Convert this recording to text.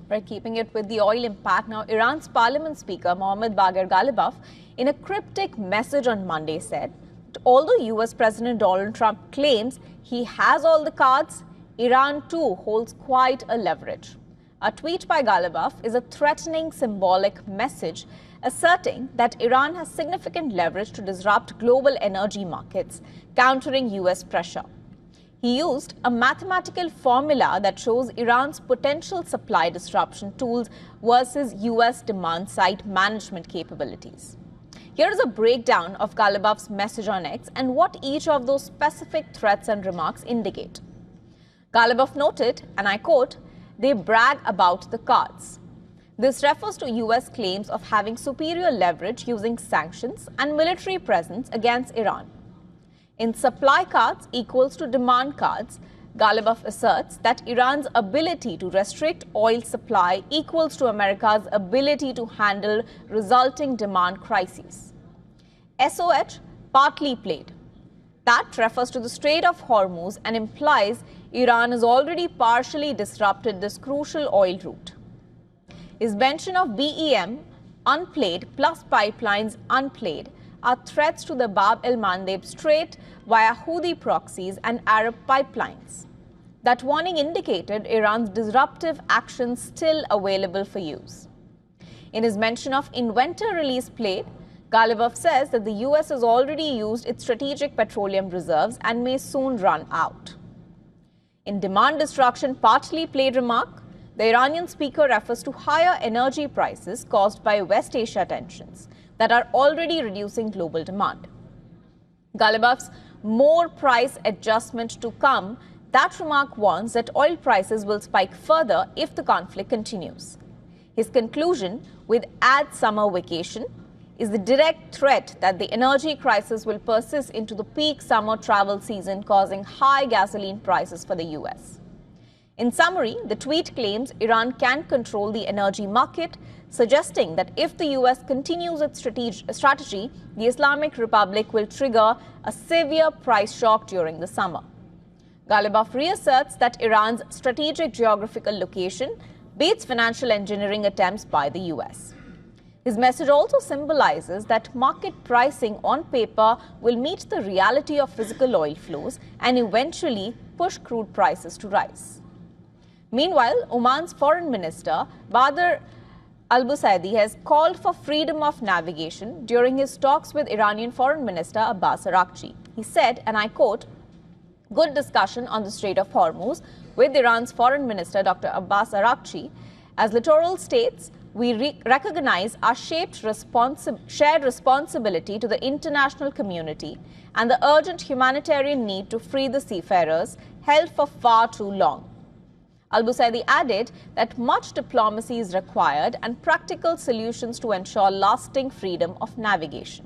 Right, keeping it with the oil impact, now Iran's parliament speaker Mohammad Bagher Ghalibaf, in a cryptic message on Monday, said, although US President Donald Trump claims he has all the cards, Iran too holds quite a leverage. A tweet by Ghalibaf is a threatening symbolic message asserting that Iran has significant leverage to disrupt global energy markets, countering US pressure. He used a mathematical formula that shows Iran's potential supply disruption tools versus US demand-side management capabilities. Here is a breakdown of Ghalibaf's message on X and what each of those specific threats and remarks indicate. Ghalibaf noted, and I quote, "They brag about the cards." This refers to US claims of having superior leverage using sanctions and military presence against Iran. In supply cards equals to demand cards, Ghalibaf asserts that Iran's ability to restrict oil supply equals to America's ability to handle resulting demand crises. SOH partly played. That refers to the Strait of Hormuz and implies Iran has already partially disrupted this crucial oil route. His mention of BEM unplayed plus pipelines unplayed are threats to the Bab el-Mandeb Strait via Houthi proxies and Arab pipelines. That warning indicated Iran's disruptive actions still available for use. In his mention of inventor release played, Ghalibaf says that the US has already used its strategic petroleum reserves and may soon run out. In demand destruction partly played remark, the Iranian speaker refers to higher energy prices caused by West Asia tensions that are already reducing global demand. Ghalibaf's more price adjustment to come, that remark warns that oil prices will spike further if the conflict continues. His conclusion, with add summer vacation, is the direct threat that the energy crisis will persist into the peak summer travel season, causing high gasoline prices for the US. In summary, the tweet claims Iran can control the energy market, suggesting that if the US continues its strategy, the Islamic Republic will trigger a severe price shock during the summer. Ghalibaf reasserts that Iran's strategic geographical location beats financial engineering attempts by the US. His message also symbolizes that market pricing on paper will meet the reality of physical oil flows and eventually push crude prices to rise. Meanwhile, Oman's foreign minister, Badr al-Busaidi, has called for freedom of navigation during his talks with Iranian Foreign Minister Abbas Araghchi. He said, and I quote, "Good discussion on the Strait of Hormuz with Iran's Foreign Minister Dr. Abbas Araghchi. As littoral states, we recognize our shared responsibility to the international community and the urgent humanitarian need to free the seafarers held for far too long." Al-Busaidi added that much diplomacy is required and practical solutions to ensure lasting freedom of navigation.